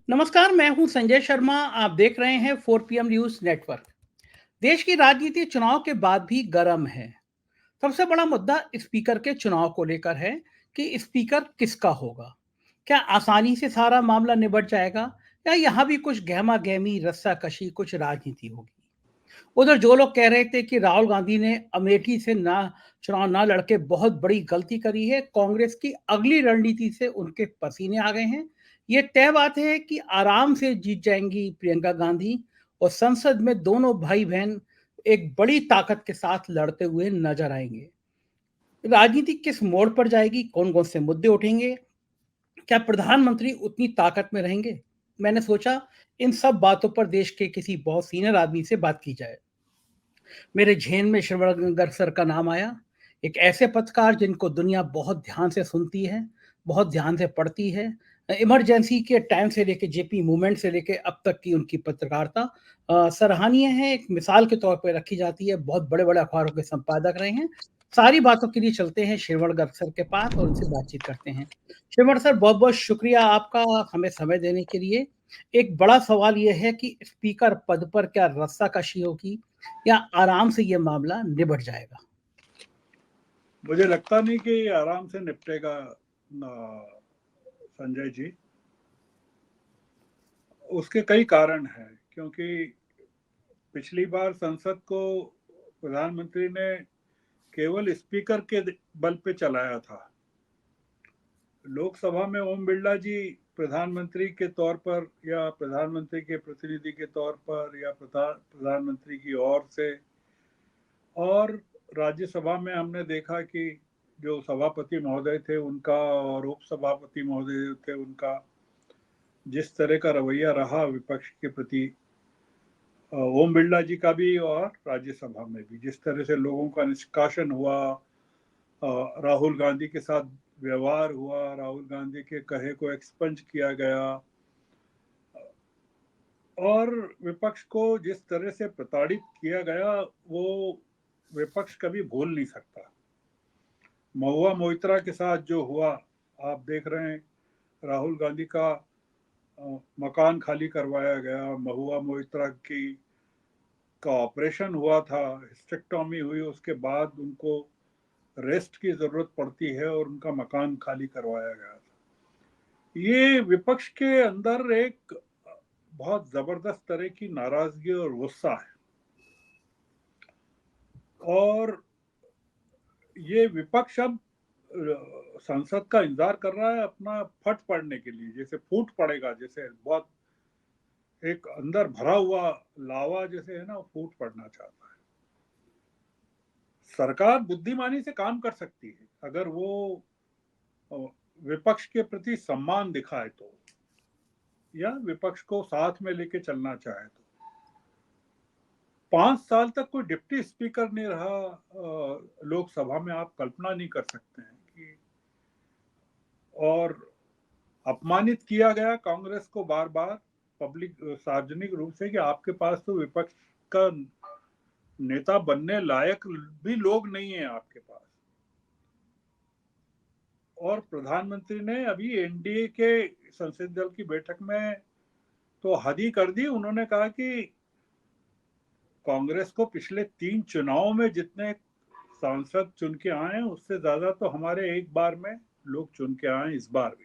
नमस्कार, मैं हूं संजय शर्मा। आप देख रहे हैं 4 PM न्यूज नेटवर्क। देश की राजनीति चुनाव के बाद भी गर्म है। सबसे बड़ा मुद्दा स्पीकर के चुनाव को लेकर है कि स्पीकर किसका होगा। क्या आसानी से सारा मामला निबट जाएगा या यहां भी कुछ गहमा गहमी रस्साकशी कुछ राजनीति होगी। उधर जो लोग कह रहे थे कि राहुल गांधी ने अमेठी से ना चुनाव ना लड़के बहुत बड़ी गलती करी है, कांग्रेस की अगली रणनीति से उनके पसीने आ गए हैं। ये तय बात है कि आराम से जीत जाएंगी प्रियंका गांधी और संसद में दोनों भाई बहन एक बड़ी ताकत के साथ लड़ते हुए नजर आएंगे। राजनीति किस मोड़ पर जाएगी, कौन कौन से मुद्दे उठेंगे, क्या प्रधानमंत्री उतनी ताकत में रहेंगे। मैंने सोचा इन सब बातों पर देश के किसी बहुत सीनियर आदमी से बात की जाए। मेरे झेन में श्रवण सर का नाम आया। एक ऐसे पत्रकार जिनको दुनिया बहुत ध्यान से सुनती है, बहुत ध्यान से पढ़ती है। इमरजेंसी के टाइम से लेके जेपी मूवमेंट से लेके अब तक की उनकी पत्रकारिता सराहनीय है, एक मिसाल के तौर पर रखी जाती है। बहुत बड़े बड़े अखबारों के संपादक रहे हैं। सारी बातों के लिए चलते हैं श्रवण सर के पास और उनसे बातचीत करते हैं। श्रवण सर, बहुत बहुत शुक्रिया आपका हमें समय देने के लिए। एक बड़ा सवाल यह है कि स्पीकर पद पर क्या रस्साकशी होगी या आराम से ये मामला निबट जाएगा। मुझे लगता नहीं कि आराम से निपटेगा संजय जी। उसके कई कारण हैं, क्योंकि पिछली बार संसद को प्रधानमंत्री ने केवल स्पीकर के बल पे चलाया था। लोकसभा में ओम बिरला जी प्रधानमंत्री के तौर पर या प्रधानमंत्री के प्रतिनिधि के तौर पर या प्रधानमंत्री की ओर से, और राज्यसभा में हमने देखा कि जो सभापति महोदय थे उनका और उप सभापति महोदय थे उनका जिस तरह का रवैया रहा विपक्ष के प्रति, ओम बिरला जी का भी और राज्यसभा में भी जिस तरह से लोगों का निष्कासन हुआ, राहुल गांधी के साथ व्यवहार हुआ, राहुल गांधी के कहे को एक्सपंज किया गया और विपक्ष को जिस तरह से प्रताड़ित किया गया, वो विपक्ष कभी भूल नहीं सकता। महुआ मोइत्रा के साथ जो हुआ, आप देख रहे हैं, राहुल गांधी का मकान खाली करवाया गया, महुआ मोइत्रा का ऑपरेशन हुआ था, हिस्टेक्टोमी हुई, उसके बाद उनको रेस्ट की जरूरत पड़ती है और उनका मकान खाली करवाया गया था। ये विपक्ष के अंदर एक बहुत जबरदस्त तरह की नाराजगी और गुस्सा है, और ये विपक्ष अब संसद का इंतजार कर रहा है अपना फट पड़ने के लिए, जैसे फूट पड़ेगा, जैसे बहुत एक अंदर भरा हुआ लावा जैसे है ना, फूट पड़ना चाहता है। सरकार बुद्धिमानी से काम कर सकती है अगर वो विपक्ष के प्रति सम्मान दिखाए तो, या विपक्ष को साथ में लेके चलना चाहे तो। 5 साल तक कोई डिप्टी स्पीकर नहीं रहा लोकसभा में, आप कल्पना नहीं कर सकते हैं कि, और अपमानित किया गया कांग्रेस को बार बार पब्लिक सार्वजनिक रूप से कि आपके पास तो विपक्ष का नेता बनने लायक भी लोग नहीं है आपके पास। और प्रधानमंत्री ने अभी एनडीए के संसदीय दल की बैठक में तो हद ही कर दी। उन्होंने कहा कि कांग्रेस को पिछले 3 चुनावों में जितने सांसद चुन के आए हैं उससे ज्यादा तो हमारे एक बार में लोग चुन के आए इस बार भी।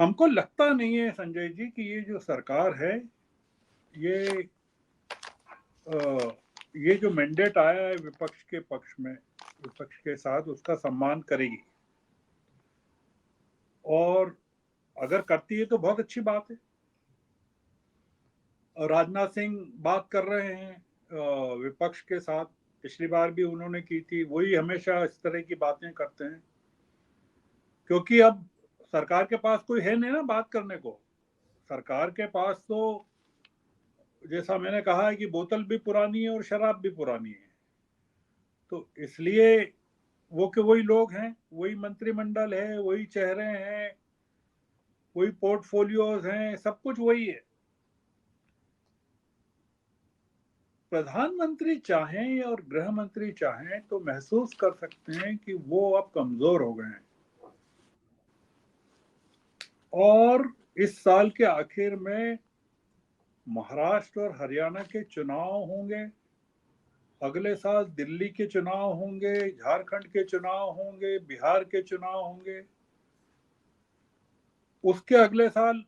हमको लगता नहीं है संजय जी कि ये जो सरकार है, ये ये जो मैंडेट आया है विपक्ष के पक्ष में, विपक्ष के साथ, उसका सम्मान करेगी। और अगर करती है तो बहुत अच्छी बात है। राजनाथ सिंह बात कर रहे हैं विपक्ष के साथ, पिछली बार भी उन्होंने की थी, वही हमेशा इस तरह की बातें करते हैं, क्योंकि अब सरकार के पास कोई है नहीं ना बात करने को। सरकार के पास तो, जैसा मैंने कहा है, कि बोतल भी पुरानी है और शराब भी पुरानी है, तो इसलिए वो के वही लोग हैं, वही मंत्रिमंडल है, वही चेहरे हैं, वही पोर्टफोलियोज हैं, सब कुछ वही है। प्रधानमंत्री चाहें और गृह मंत्री चाहें तो महसूस कर सकते हैं कि वो अब कमजोर हो गए हैं, और इस साल के आखिर में महाराष्ट्र और हरियाणा के चुनाव होंगे, अगले साल दिल्ली के चुनाव होंगे, झारखंड के चुनाव होंगे, बिहार के चुनाव होंगे, उसके अगले साल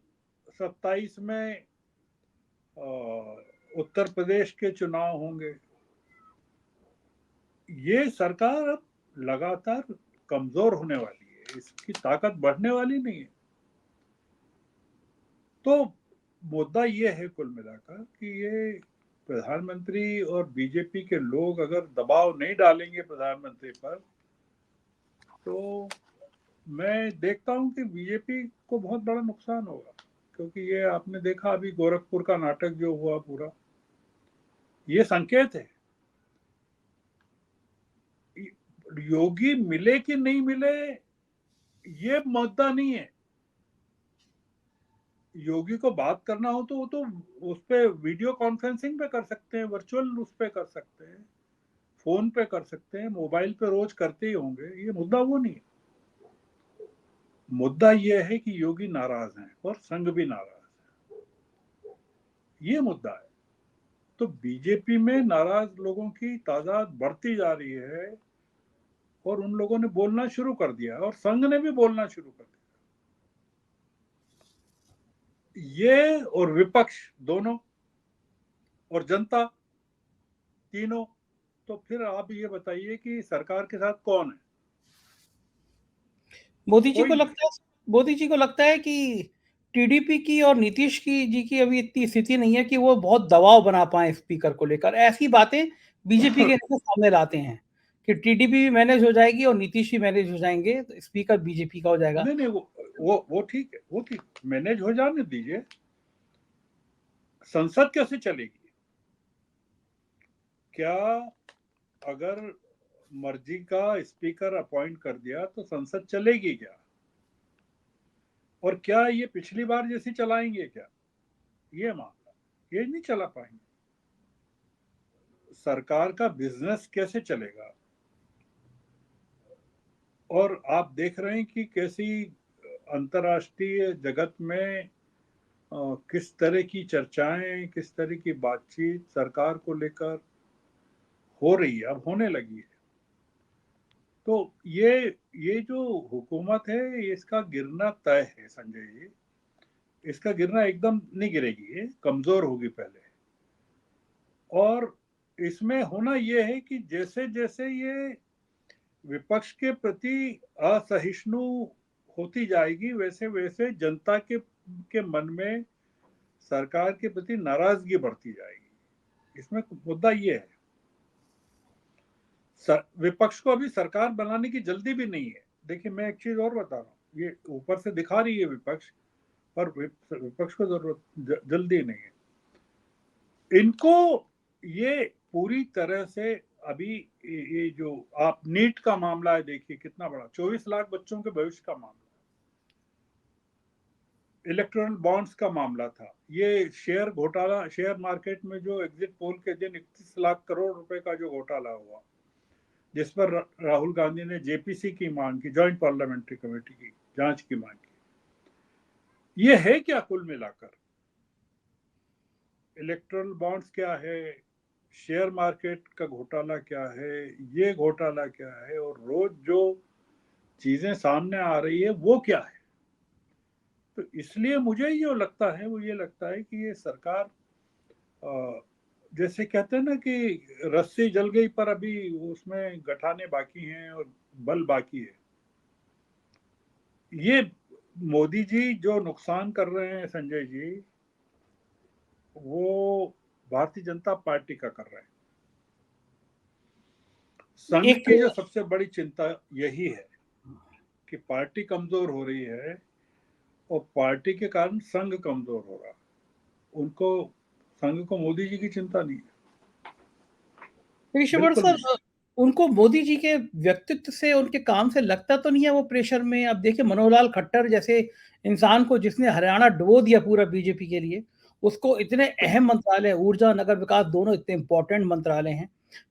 27 में उत्तर प्रदेश के चुनाव होंगे। ये सरकार अब लगातार कमजोर होने वाली है, इसकी ताकत बढ़ने वाली नहीं है। तो मुद्दा ये है कुल मिलाकर कि ये प्रधानमंत्री और बीजेपी के लोग अगर दबाव नहीं डालेंगे प्रधानमंत्री पर, तो मैं देखता हूं कि बीजेपी को बहुत बड़ा नुकसान होगा। क्योंकि ये आपने देखा अभी गोरखपुर का नाटक जो हुआ पूरा, ये संकेत है। योगी मिले कि नहीं मिले ये मुद्दा नहीं है। योगी को बात करना हो तो वो तो उस पे वीडियो कॉन्फ्रेंसिंग पे कर सकते हैं, वर्चुअल उस पे कर सकते हैं, फोन पे कर सकते हैं, मोबाइल पे रोज करते ही होंगे। ये मुद्दा वो नहीं है। मुद्दा ये है कि योगी नाराज हैं और संघ भी नाराज है, ये मुद्दा है। तो बीजेपी में नाराज लोगों की तादाद बढ़ती जा रही है और उन लोगों ने बोलना शुरू कर दिया और संघ ने भी बोलना शुरू कर दिया। ये और विपक्ष दोनों और जनता तीनों, तो फिर आप ये बताइए कि सरकार के साथ कौन है? मोदी जी कोई को नहीं है। लगता है मोदी जी को लगता है कि टीडीपी की और नीतीश की जी की अभी इतनी स्थिति नहीं है कि वो बहुत दबाव बना पाए स्पीकर को लेकर। ऐसी बातें बीजेपी के नेता सामने लाते हैं कि टीडीपी भी मैनेज हो जाएगी और नीतीश भी मैनेज हो जाएंगे, तो स्पीकर बीजेपी का हो जाएगा। नहीं नहीं, वो ठीक है, वो ठीक, मैनेज हो जाने दीजिए। संसद कैसे चलेगी? क्या अगर मर्जी का स्पीकर अपॉइंट कर दिया तो संसद चलेगी क्या? और क्या ये पिछली बार जैसी चलाएंगे क्या? ये मामला, ये नहीं चला पाएंगे। सरकार का बिजनेस कैसे चलेगा? और आप देख रहे हैं कि कैसी अंतर्राष्ट्रीय जगत में किस तरह की चर्चाएं, किस तरह की बातचीत सरकार को लेकर हो रही है, अब होने लगी है। तो ये जो हुकूमत है इसका गिरना तय है संजय जी। इसका गिरना एकदम नहीं गिरेगी, ये कमजोर होगी पहले। और इसमें होना ये है कि जैसे जैसे ये विपक्ष के प्रति असहिष्णु होती जाएगी, वैसे वैसे जनता के मन में सरकार के प्रति नाराजगी बढ़ती जाएगी। इसमें मुद्दा ये है। विपक्ष को अभी सरकार बनाने की जल्दी भी नहीं है। देखिए मैं एक चीज और बता रहा हूँ, ये ऊपर से दिखा रही है विपक्ष, पर विपक्ष को जरूरत जल्दी नहीं है। इनको ये पूरी तरह से अभी ये जो आप नीट का मामला है, देखिए कितना बड़ा, 24 लाख बच्चों के भविष्य का मामला, इलेक्ट्रॉनिक बॉन्ड्स का मामला था, ये शेयर घोटाला, शेयर मार्केट में जो एग्जिट पोल के दिन 31 लाख करोड़ रुपए का जो घोटाला हुआ, जिस पर राहुल गांधी ने जेपीसी की मांग की, ज्वाइंट पार्लियामेंट्री कमेटी की जांच की मांग की। ये है क्या कुल मिलाकर? इलेक्ट्रल बॉन्ड्स क्या है, शेयर मार्केट का घोटाला क्या है, ये घोटाला क्या है, और रोज जो चीजें सामने आ रही है वो क्या है? तो इसलिए मुझे ये लगता है, वो ये लगता है कि ये सरकार जैसे कहते हैं ना कि रस्सी जल गई पर अभी उसमें गठाने बाकी हैं और बल बाकी है। ये मोदी जी जो नुकसान कर रहे हैं संजय जी, वो भारतीय जनता पार्टी का कर रहे हैं। संघ एक की जो सबसे बड़ी चिंता यही है कि पार्टी कमजोर हो रही है और पार्टी के कारण संघ कमजोर हो रहा है। उनको, संघ को मोदी जी की चिंता नहीं है, पेशेवर बिल्कुल सर, नहीं। उनको मोदी जी के व्यक्तित्व से, उनके काम से लगता तो नहीं है वो प्रेशर में। अब देखिए मनोहर खट्टर जैसे इंसान को, जिसने हरियाणा डुबो दिया पूरा बीजेपी के लिए, उसको इतने अहम मंत्रालय, ऊर्जा नगर विकास दोनों इतने इंपॉर्टेंट मंत्रालय हैं,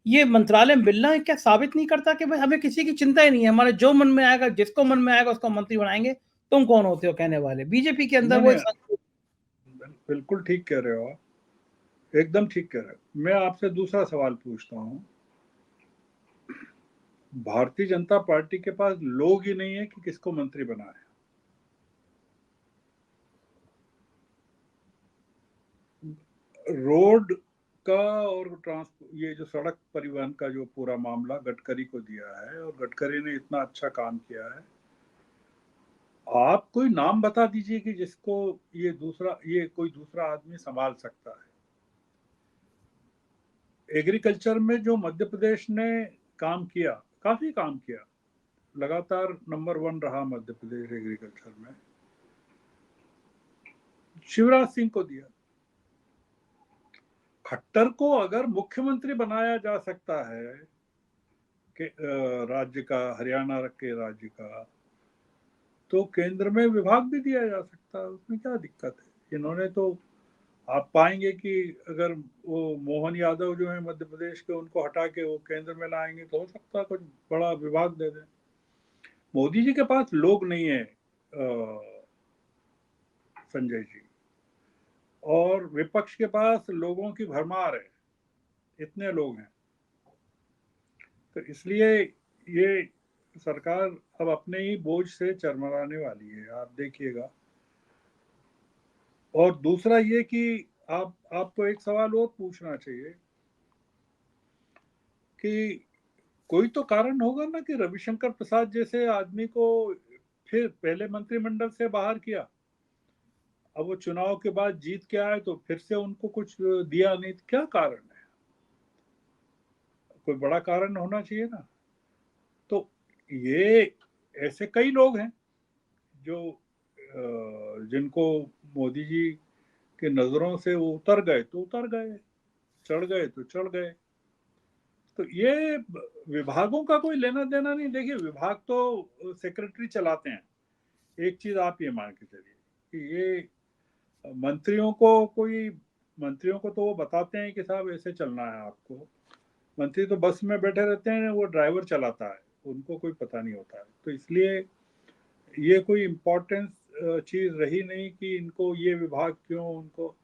ये मंत्रालय मिलना क्या साबित नहीं करता कि भाई हमें किसी की चिंता ही नहीं है, हमारे जो मन में आएगा, जिसको मन में आएगा उसको मंत्री बनाएंगे, तुम कौन होते हो कहने वाले? बीजेपी के अंदर नहीं वो नहीं, बिल्कुल ठीक कह रहे हो आप, एकदम ठीक कह रहे हो। मैं आपसे दूसरा सवाल पूछता हूँ, भारतीय जनता पार्टी के पास लोग ही नहीं है कि किसको मंत्री बनाए। रोड का और ये जो सड़क परिवहन का जो पूरा मामला गडकरी को दिया है, और गडकरी ने इतना अच्छा काम किया है। आप कोई नाम बता दीजिए कि जिसको ये कोई दूसरा आदमी संभाल सकता है। एग्रीकल्चर में जो मध्य प्रदेश ने काम किया, काफी काम किया, लगातार नंबर 1 रहा मध्य प्रदेश एग्रीकल्चर में, शिवराज सिंह को दिया। खट्टर को अगर मुख्यमंत्री बनाया जा सकता है कि राज्य का, हरियाणा के राज्य का, तो केंद्र में विभाग भी दिया जा सकता है, उसमें क्या दिक्कत है। इन्होंने तो, आप पाएंगे कि अगर वो मोहन यादव जो है मध्य प्रदेश के, उनको हटा के वो केंद्र में लाएंगे तो हो सकता है कुछ बड़ा विभाग दे दें। मोदी जी के पास लोग नहीं है संजय जी, और विपक्ष के पास लोगों की भरमार है, इतने लोग हैं। तो इसलिए ये सरकार अब अपने ही बोझ से चरमराने वाली है, आप देखिएगा। और दूसरा ये कि आपको एक सवाल और पूछना चाहिए कि कोई तो कारण होगा ना कि रविशंकर प्रसाद जैसे आदमी को फिर पहले मंत्रिमंडल से बाहर किया, अब वो चुनाव के बाद जीत के आए तो फिर से उनको कुछ दिया नहीं। तो क्या कारण है? कोई बड़ा कारण होना चाहिए ना। तो ये ऐसे कई लोग हैं जो जिनको मोदी जी के नजरों से वो उतर गए तो उतर गए, चढ़ गए तो चढ़ गए। तो ये विभागों का कोई लेना देना नहीं। देखिए, विभाग तो सेक्रेटरी चलाते हैं। एक चीज आप ये मान के चलिए कि ये मंत्रियों को कोई मंत्रियों को तो वो बताते हैं कि साहब ऐसे चलना है आपको। मंत्री तो बस में बैठे रहते हैं, वो ड्राइवर चलाता है, उनको कोई पता नहीं होता है। तो इसलिए ये कोई इम्पोर्टेंस चीज रही नहीं कि इनको ये विभाग क्यों, उनको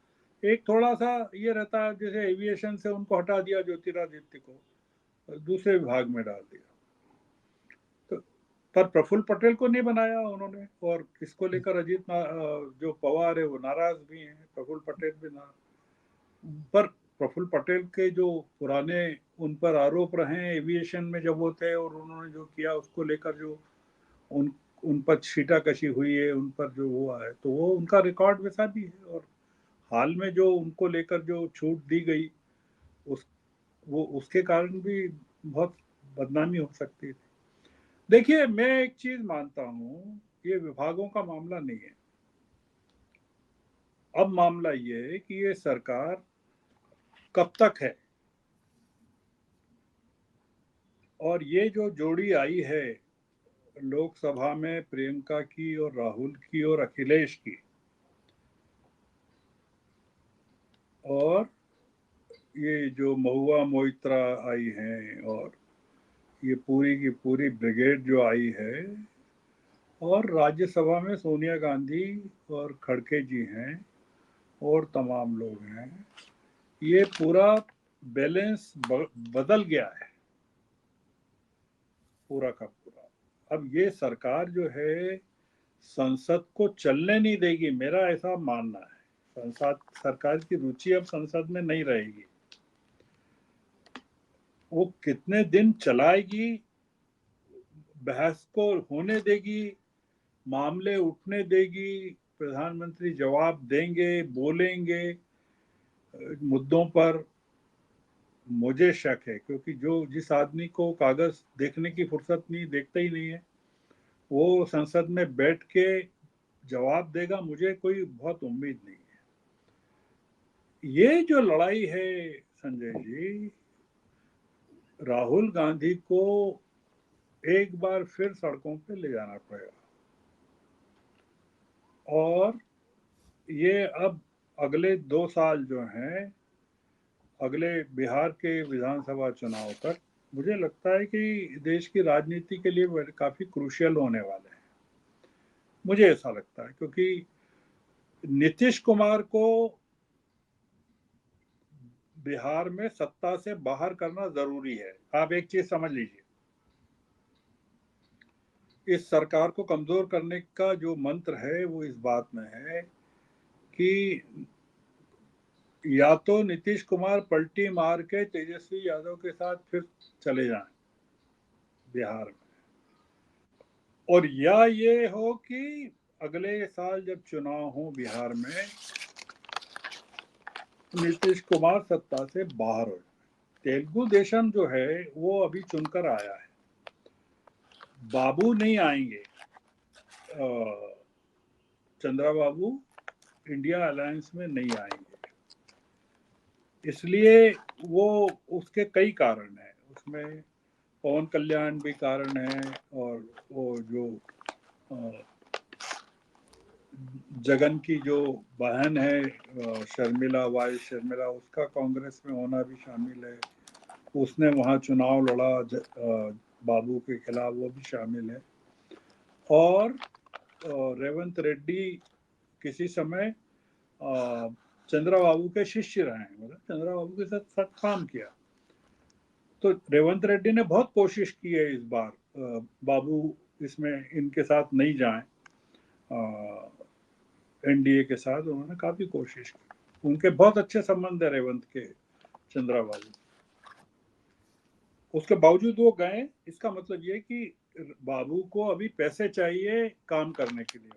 एक थोड़ा सा ये रहता है, जैसे एविएशन से उनको हटा दिया ज्योतिरादित्य को, दूसरे विभाग में डाल दिया। तो पर प्रफुल्ल पटेल को नहीं बनाया उन्होंने, और इसको लेकर जो पवार है वो नाराज भी हैं, प्रफुल्ल पटेल भी ना। पर प्रफुल्ल पटेल के जो पुराने उन पर आरोप रहे एविएशन में जब वो थे, और उन्होंने जो किया उसको लेकर जो उन उन पर छीटाकशी हुई है, उन पर जो हुआ है, तो वो उनका रिकॉर्ड वैसा भी है। और हाल में जो उनको लेकर जो छूट दी गई, उस वो उसके कारण भी बहुत बदनामी हो सकती थी। देखिए, मैं एक चीज मानता हूँ, ये विभागों का मामला नहीं है। अब मामला ये है कि ये सरकार कब तक है, और ये जो जोड़ी आई है लोकसभा में, प्रियंका की और राहुल की और अखिलेश की, और ये जो महुआ मोइत्रा आई हैं, और ये पूरी की पूरी ब्रिगेड जो आई है, और राज्यसभा में सोनिया गांधी और खड़गे जी हैं, और तमाम लोग हैं, ये पूरा बैलेंस बदल गया है, पूरा का पूरा। अब ये सरकार जो है संसद को चलने नहीं देगी, मेरा ऐसा मानना है। संसद सरकार की रुचि अब संसद में नहीं रहेगी। वो कितने दिन चलाएगी, बहस को होने देगी, मामले उठने देगी, प्रधानमंत्री जवाब देंगे, बोलेंगे मुद्दों पर, मुझे शक है। क्योंकि जो जिस आदमी को कागज देखने की फुर्सत नहीं, देखता ही नहीं है, वो संसद में बैठ के जवाब देगा, मुझे कोई बहुत उम्मीद नहीं है। ये जो लड़ाई है संजय जी, राहुल गांधी को एक बार फिर सड़कों पे ले जाना पड़ेगा। और ये अब अगले 2 साल जो हैं, अगले बिहार के विधानसभा चुनाव तक, मुझे लगता है कि देश की राजनीति के लिए काफी क्रूशियल होने वाले हैं। मुझे ऐसा लगता है, क्योंकि नीतीश कुमार को बिहार में सत्ता से बाहर करना जरूरी है। आप एक चीज समझ लीजिए, इस सरकार को कमजोर करने का जो मंत्र है वो इस बात में है कि या तो नीतीश कुमार पलटी मार के तेजस्वी यादव के साथ फिर चले जाएं बिहार में, और या ये हो कि अगले साल जब चुनाव हो बिहार में नीतीश कुमार सत्ता से बाहर हो जाए। तेलुगु देशम जो है वो अभी चुनकर आया है, बाबू नहीं आएंगे, चंद्रा बाबू इंडिया अलायंस में नहीं आएंगे, इसलिए वो उसके कई कारण हैं, उसमें पवन कल्याण भी कारण है, और वो जो जगन की जो बहन है शर्मिला, वाई शर्मिला, उसका कांग्रेस में होना भी शामिल है, उसने वहां चुनाव लड़ा बाबू के खिलाफ, वो भी शामिल है। और रेवंत रेड्डी किसी समय चंद्रा बाबू के शिष्य रहे हैं, मतलब चंद्रा बाबू के साथ काम किया। तो रेवंत रेड्डी ने बहुत कोशिश की है इस बार बाबू इसमें इनके साथ नहीं जाएं, एनडीए के साथ उन्होंने काफी कोशिश की, उनके बहुत अच्छे संबंध है रेवंत के चंद्रा बाबू, उसके बावजूद वो गए। इसका मतलब ये कि बाबू को अभी पैसे चाहिए काम करने के लिए।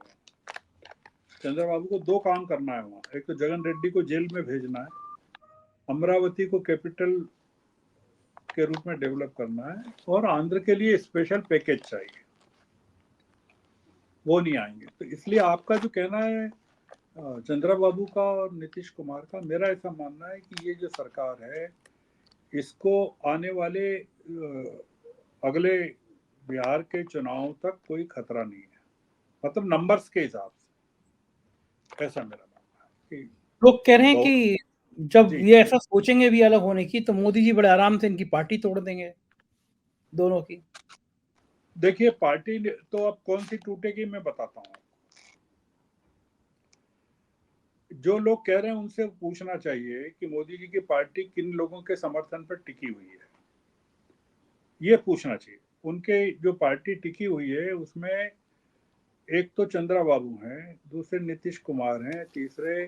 चंद्रा बाबू को दो काम करना है वहाँ, एक तो जगन रेड्डी को जेल में भेजना है, अमरावती को कैपिटल के रूप में डेवलप करना है, और आंध्र के लिए स्पेशल पैकेज चाहिए, वो नहीं आएंगे। तो इसलिए आपका जो कहना है चंद्रा बाबू का और नीतीश कुमार का, मेरा ऐसा मानना है कि ये जो सरकार है इसको आने वाले अगले बिहार के चुनाव तक कोई खतरा नहीं है, मतलब नंबर्स के हिसाब से, ऐसा मेरा मानना है कि लोग कह रहे हैं कि जब जी। ये ऐसा सोचेंगे भी अलग होने की, तो मोदी जी बड़े आराम से इनकी पार्टी तोड़ देंगे, दोनों की। देखिए पार्टी तो अब कौन सी टूटेगी मैं बताता हूँ, जो लोग कह रहे हैं उनसे पूछना चाहिए कि मोदी जी की पार्टी किन लोगों के समर्थन पर टिकी हुई है, ये पूछना चाहिए। उनके जो पार्टी टिकी हुई है उसमें एक तो चंद्रा बाबू हैं, दूसरे नीतीश कुमार हैं, तीसरे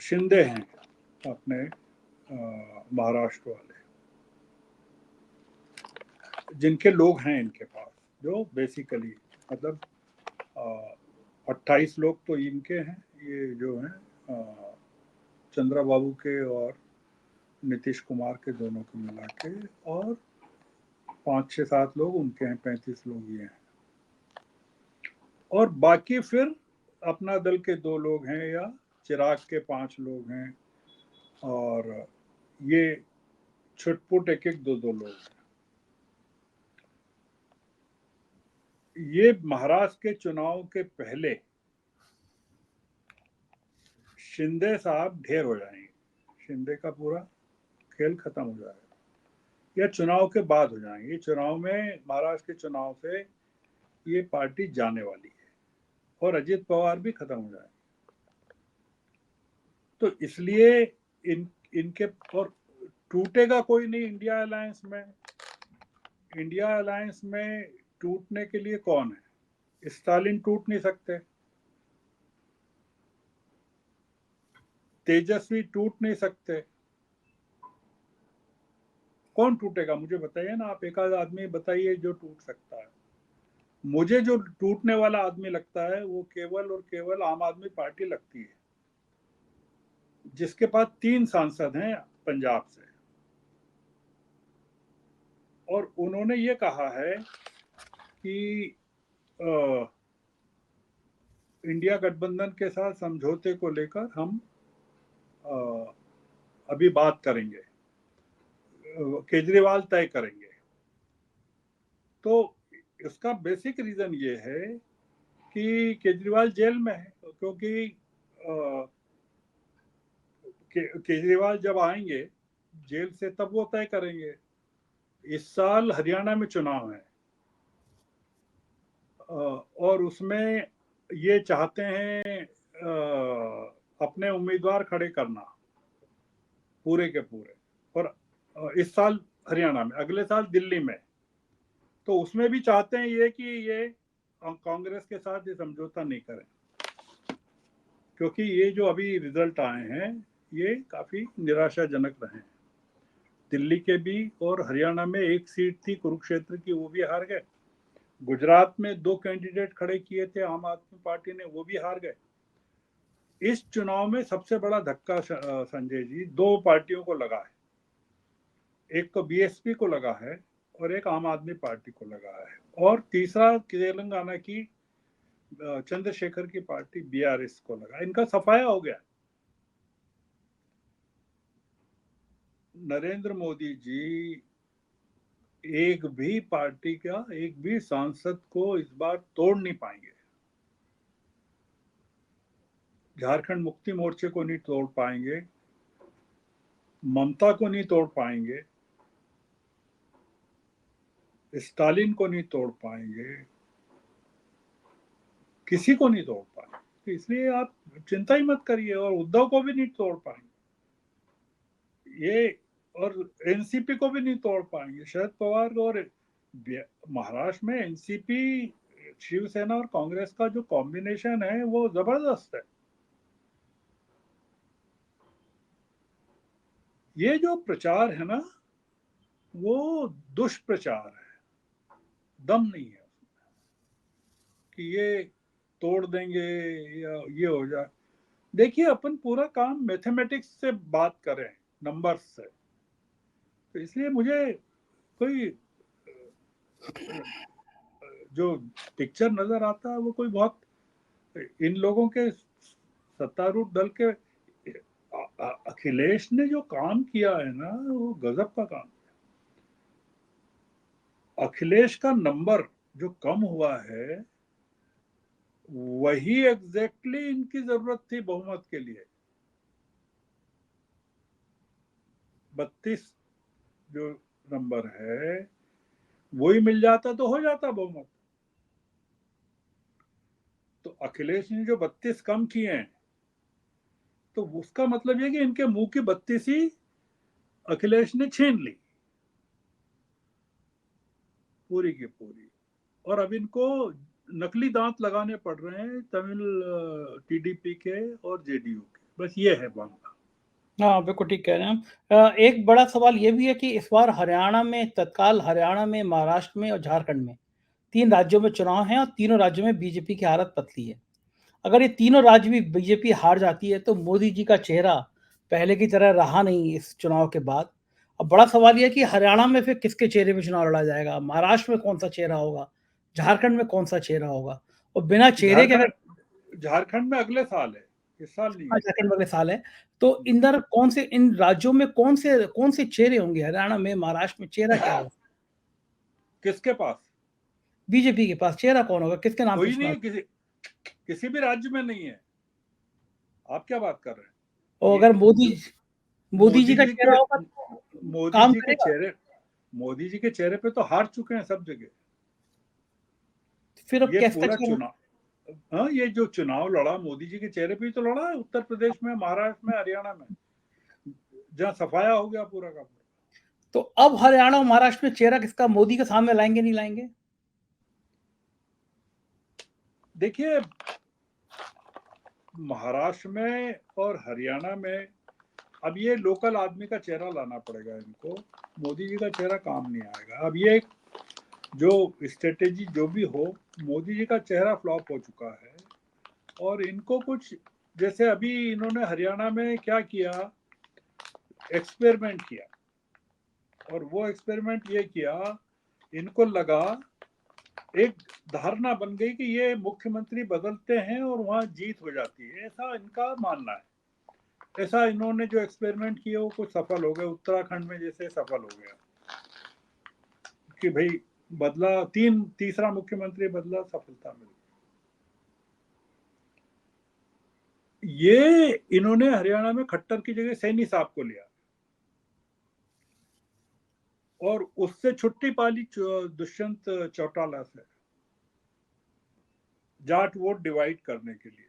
शिंदे हैं अपने महाराष्ट्र वाले, जिनके लोग हैं इनके पास, जो बेसिकली मतलब 28 लोग तो इनके हैं, ये जो हैं चंद्रा बाबू के और नीतीश कुमार के दोनों को मिला के, और 5 6 7 लोग उनके हैं, 35 लोग ये हैं, और बाकी फिर अपना दल के 2 लोग हैं, या चिराग के 5 लोग हैं, और ये छुटपुट एक एक 2 2 लोग हैं। ये महाराष्ट्र के चुनाव के पहले शिंदे साहब ढेर हो जाएंगे, शिंदे का पूरा खेल खत्म हो जाएगा, या चुनाव के बाद हो जाएंगे। चुनाव में, महाराष्ट्र के चुनाव से ये पार्टी जाने वाली है, और अजित पवार भी खत्म हो जाएंगे। तो इसलिए इनके, और टूटेगा कोई नहीं इंडिया अलायंस में। इंडिया अलायंस में टूटने के लिए कौन है? स्टालिन टूट नहीं सकते, तेजस्वी टूट नहीं सकते, कौन टूटेगा मुझे बताइए ना, आप एक आध आदमी बताइए जो टूट सकता है। मुझे जो टूटने वाला आदमी लगता है वो केवल और केवल आम आदमी पार्टी लगती है, जिसके पास 3 सांसद हैं पंजाब से, और उन्होंने ये कहा है कि इंडिया गठबंधन के साथ समझौते को लेकर हम अभी बात करेंगे, केजरीवाल तय करेंगे। तो इसका बेसिक रीजन ये है कि केजरीवाल जेल में है, क्योंकि केजरीवाल जब आएंगे जेल से तब वो तय करेंगे। इस साल हरियाणा में चुनाव है, और उसमें ये चाहते हैं अपने उम्मीदवार खड़े करना पूरे के पूरे, और इस साल हरियाणा में, अगले साल दिल्ली में। तो उसमें भी चाहते हैं ये कि ये कांग्रेस के साथ ये समझौता नहीं करें, क्योंकि ये जो अभी रिजल्ट आए हैं ये काफी निराशाजनक रहे हैं। दिल्ली के भी और हरियाणा में एक सीट थी कुरुक्षेत्र की, वो भी हार गए। गुजरात में 2 कैंडिडेट खड़े किए थे आम आदमी पार्टी ने, वो भी हार गए। इस चुनाव में सबसे बड़ा धक्का संजय जी 2 पार्टियों को लगा है, एक तो बीएसपी को लगा है और एक आम आदमी पार्टी को लगा है, और तीसरा तेलंगाना की चंद्रशेखर की पार्टी बीआरएस को लगा। इनका सफाया हो गया। नरेंद्र मोदी जी एक भी पार्टी का एक भी सांसद को इस बार तोड़ नहीं पाएंगे। झारखंड मुक्ति मोर्चे को नहीं तोड़ पाएंगे, ममता को नहीं तोड़ पाएंगे, स्टालिन को नहीं तोड़ पाएंगे, किसी को नहीं तोड़ पाएंगे। तो इसलिए आप चिंता ही मत करिए, और उद्धव को भी नहीं तोड़ पाएंगे ये, और एनसीपी को भी नहीं तोड़ पाएंगे शरद पवार। और महाराष्ट्र में एनसीपी, शिवसेना और कांग्रेस का जो कॉम्बिनेशन है वो जबरदस्त है। ये जो प्रचार है ना, वो दुष्प्रचार है, दम नहीं है कि ये तोड़ देंगे या ये हो जाए। देखिए, अपन पूरा काम मैथमेटिक्स से बात करें, नंबर्स से, तो इसलिए मुझे कोई जो पिक्चर नजर आता है वो कोई बहुत, इन लोगों के सत्तारूढ़ दल के, अखिलेश ने जो काम किया है ना वो गजब का काम। अखिलेश का नंबर जो कम हुआ है वही एग्जैक्टली इनकी जरूरत थी बहुमत के लिए। 32 जो नंबर है वही मिल जाता तो हो जाता बहुमत। तो अखिलेश ने जो 32 कम किए हैं, तो उसका मतलब ये कि इनके मुंह की 32 ही अखिलेश ने छीन ली पूरी की पूरी। और अब इनको नकली दांत लगाने पड़ रहे हैं तमिल टीडीपी के और जेडीयू के, बस ये है मामला। हाँ, बिल्कुल ठीक कह रहे हैं हम। एक बड़ा सवाल ये भी है कि इस बार हरियाणा में, तत्काल हरियाणा में, महाराष्ट्र में और झारखंड में 3 राज्यों में चुनाव हैं, और तीनों राज्यों में बीजेपी की हालत पतली है। अगर ये तीनों राज्य भी बीजेपी हार जाती है तो मोदी जी का चेहरा पहले की तरह रहा नहीं इस चुनाव के बाद। अब बड़ा सवाल ये है कि हरियाणा में फिर किसके चेहरे पे चुनाव लड़ा जाएगा, महाराष्ट्र में कौन सा चेहरा होगा, झारखंड में कौन सा चेहरा होगा। और बिना चेहरे के अगर, झारखंड में अगले साल है, इस साल नहीं हाँ, है। झारखंड में अगले साल है, तो इंदर कौन से, इन राज्यों में कौन से चेहरे होंगे, हरियाणा में, महाराष्ट्र में चेहरा क्या होगा? किसके पास? बीजेपी के पास चेहरा कौन होगा, किसके नाम से कोई नहीं चुनाव? है, किसी भी राज्य में नहीं है। आप क्या बात कर रहे हैं? और ये अगर मोदी जी मोदी का जी चेहरा के होगा तो मोदी काम जी के करेगा? चेहरे मोदी जी के चेहरे पे तो हार चुके हैं सब जगह। फिर अब ये किसका पूरा चेहरा? चुनाव, हाँ, ये जो चुनाव लड़ा मोदी जी के चेहरे पे ही तो लड़ा है, उत्तर प्रदेश में, महाराष्ट्र में, हरियाणा में, जहाँ सफाया हो गया पूरा का पूरा। तो अब हरियाणा और महाराष्ट्र में चेहरा किसका मोदी के सामने लाएंगे, नहीं लाएंगे? देखिए, महाराष्ट्र में और हरियाणा में अब ये लोकल आदमी का चेहरा लाना पड़ेगा इनको, मोदी जी का चेहरा काम नहीं आएगा। अब ये जो स्ट्रेटेजी जो भी हो, मोदी जी का चेहरा फ्लॉप हो चुका है, और इनको कुछ, जैसे अभी इन्होंने हरियाणा में क्या किया, एक्सपेरिमेंट किया, और वो एक्सपेरिमेंट ये किया, इनको लगा, एक धारणा बन गई कि ये मुख्यमंत्री बदलते हैं और वहां जीत हो जाती है, ऐसा इनका मानना है। ऐसा इन्होंने जो एक्सपेरिमेंट किए वो कुछ सफल हो गए, उत्तराखंड में जैसे सफल हो गया कि भाई बदला, तीसरा मुख्यमंत्री बदला, सफलता मिली। ये इन्होंने हरियाणा में खट्टर की जगह सैनी साहब को लिया, और उससे छुट्टी पाली दुष्यंत चौटाला से। जाट वोट डिवाइड करने के लिए।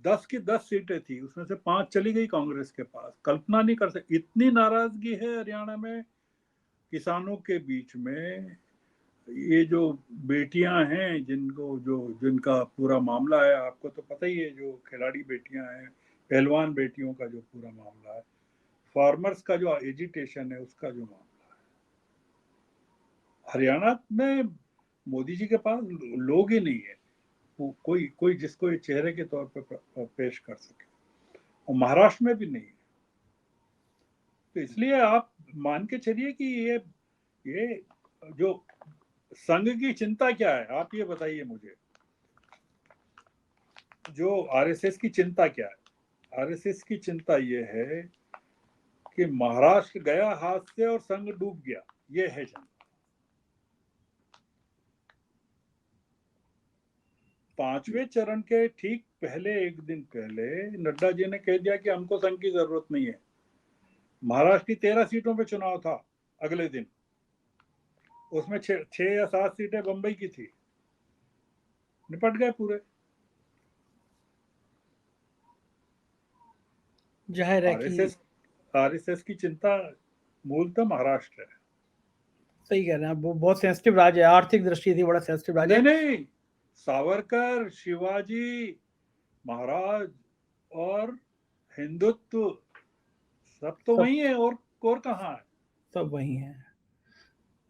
10 की 10 सीटें थी, उसमें से 5 चली गई कांग्रेस के पास। कल्पना नहीं कर सकते, इतनी नाराजगी है हरियाणा में किसानों के बीच में। ये जो बेटियां हैं जिनका पूरा मामला है, आपको तो पता ही है, जो खिलाड़ी बेटियां हैं, पहलवान बेटियों का जो पूरा मामला है, फार्मर्स का जो एजिटेशन है, उसका जो मामला है, हरियाणा में मोदी जी के पास लोग ही नहीं है कोई जिसको ये चेहरे के तौर पर पेश कर सके, और महाराष्ट्र में भी नहीं है। तो इसलिए आप मान के चलिए कि ये जो संघ की चिंता क्या है, आप ये बताइए मुझे। जो आरएसएस की चिंता क्या है? आरएसएस की चिंता ये है कि महाराष्ट्र गया हाथ से और संघ डूब गया, ये है चिंता। 5वें चरण के ठीक पहले, एक दिन पहले नड्डा जी ने कह दिया कि हमको संघ की जरूरत नहीं है। महाराष्ट्र की 13 सीटों पे चुनाव था अगले दिन, उसमें 6 या 7 सीटें बंबई की थी, निपट गए पूरे। जाहिर है कि आरएसएस की चिंता मूलतः महाराष्ट्र है। सही कह रहे हैं, वो बहुत सेंसिटिव राज्य है, आर्थिक दृष्टि से बड़ा सेंसिटिव राज्य है। नहीं, सावरकर, शिवाजी महाराज और हिंदुत्व सब तो सब वही है, और कहाँ है? सब वही है।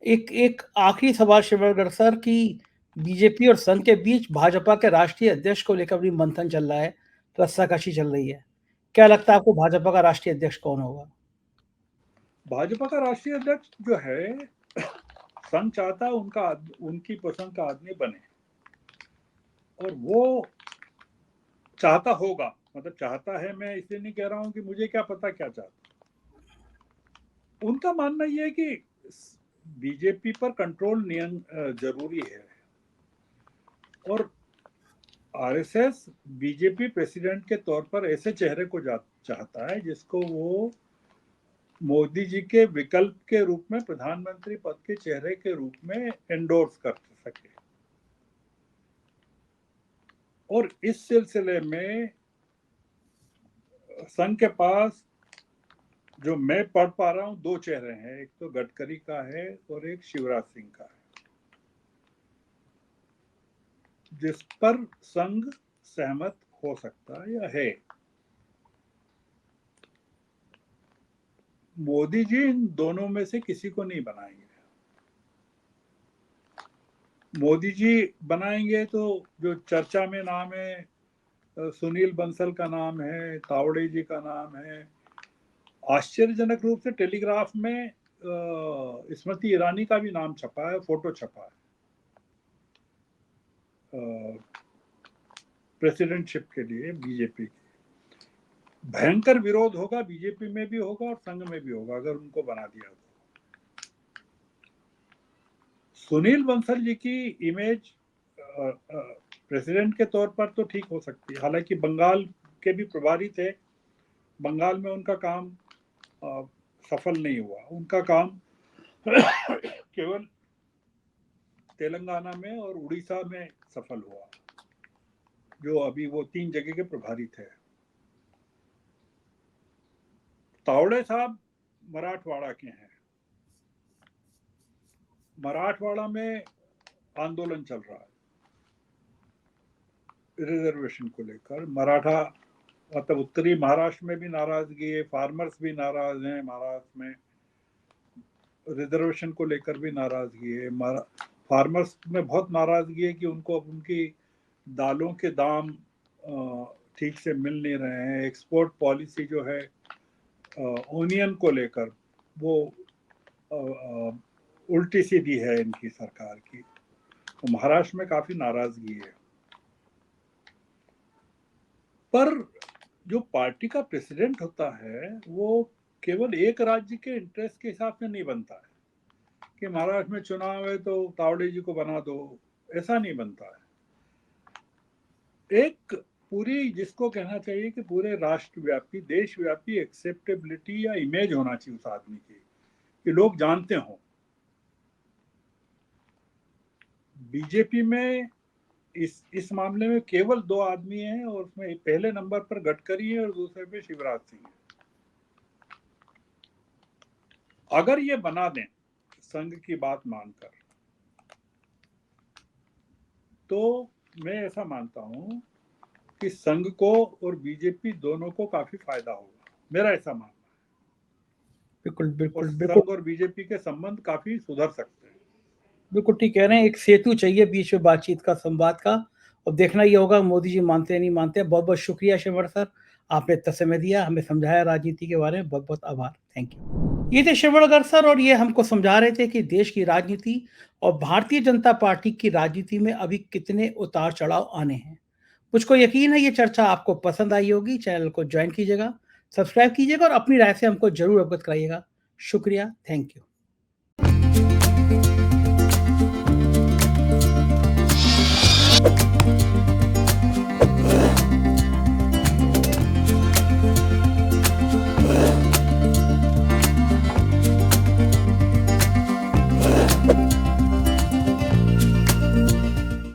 एक एक आखिरी सवाल शिवरकर सर की, बीजेपी और संघ के बीच भाजपा के राष्ट्रीय अध्यक्ष को लेकर भी मंथन चल रहा है, रस्साकशी चल रही है। क्या लगता है आपको, भाजपा का राष्ट्रीय अध्यक्ष कौन होगा? भाजपा का राष्ट्रीय अध्यक्ष जो है, संघ चाहता है उनकी पसंद का आदमी बने, और वो चाहता होगा। मतलब चाहता है, मैं इसलिए नहीं कह रहा हूं कि मुझे क्या पता क्या चाहता। उनका मानना यह है कि बीजेपी पर कंट्रोल जरूरी है, और आरएसएस बीजेपी प्रेसिडेंट के तौर पर ऐसे चेहरे को चाहता है जिसको वो मोदी जी के विकल्प के रूप में, प्रधानमंत्री पद के चेहरे के रूप में एंडोर्स कर सके। और इस सिलसिले में संघ के पास, जो मैं पढ़ पा रहा हूं, 2 चेहरे हैं। एक तो गडकरी का है और एक शिवराज सिंह का है, जिस पर संघ सहमत हो सकता है या है। मोदी जी इन दोनों में से किसी को नहीं बनाएंगे। मोदी जी बनाएंगे तो जो चर्चा में नाम है, सुनील बंसल का नाम है, तावड़े जी का नाम है। आश्चर्यजनक रूप से टेलीग्राफ में स्मृति ईरानी का भी नाम छपा है, फोटो छपा है प्रेसिडेंटशिप के लिए बीजेपी की। भयंकर विरोध होगा, बीजेपी में भी होगा और संघ में भी होगा अगर उनको बना दिया तो। सुनील बंसल जी की इमेज प्रेसिडेंट के तौर पर तो ठीक हो सकती है, हालांकि बंगाल के भी प्रभारी थे, बंगाल में उनका काम सफल नहीं हुआ। उनका काम केवल तेलंगाना में और उड़ीसा में सफल हुआ, जो अभी वो 3 जगह के प्रभारी थे। तावड़े साहब मराठवाड़ा के हैं, मराठवाड़ा में आंदोलन चल रहा है रिजर्वेशन को लेकर। मराठा, मतलब उत्तरी महाराष्ट्र में भी नाराजगी है, फार्मर्स भी नाराज हैं, महाराष्ट्र में रिजर्वेशन को लेकर भी नाराजगी है। फार्मर्स में बहुत नाराजगी है कि उनको अब उनकी दालों के दाम ठीक से मिल नहीं रहे हैं। एक्सपोर्ट पॉलिसी जो है ओनियन को लेकर, वो उल्टी सीधी है इनकी सरकार की। तो महाराष्ट्र में काफी नाराजगी है। पर जो पार्टी का प्रेसिडेंट होता है, वो केवल एक राज्य के इंटरेस्ट के हिसाब से नहीं बनता है कि महाराष्ट्र में चुनाव है तो तावड़े जी को बना दो, ऐसा नहीं बनता है। एक पूरी, जिसको कहना चाहिए कि पूरे राष्ट्रव्यापी, देशव्यापी एक्सेप्टेबिलिटी या इमेज होना चाहिए उस आदमी की, कि लोग जानते हों। बीजेपी में इस मामले में केवल 2 आदमी हैं और उसमें पहले नंबर पर गडकरी है और दूसरे पे शिवराज सिंह है। अगर ये बना दें संघ की बात मानकर, तो मैं ऐसा मानता हूं कि संघ को और बीजेपी दोनों को काफी फायदा होगा, मेरा ऐसा मानना है। बिल्कुल बिल्कुल और बिल्कुल संघ और बीजेपी के संबंध काफी सुधर सकते हैं। बिल्कुल ठीक कह रहे हैं। एक सेतु चाहिए बीच में बातचीत का, संवाद का। अब देखना ये होगा मोदी जी मानते हैं नहीं मानते। बहुत बहुत शुक्रिया शिववर सर, आपने इतना समय दिया, हमें समझाया राजनीति के बारे में। बहुत बहुत आभार, थैंक यू। ये थे शिवड़कर सर और ये हमको समझा रहे थे कि देश की राजनीति और भारतीय जनता पार्टी की राजनीति में अभी कितने उतार चढ़ाव आने हैं। मुझको यकीन है ये चर्चा आपको पसंद आई होगी। चैनल को ज्वाइन कीजिएगा, सब्सक्राइब कीजिएगा और अपनी राय से हमको जरूर अवगत कराइएगा। शुक्रिया, थैंक यू।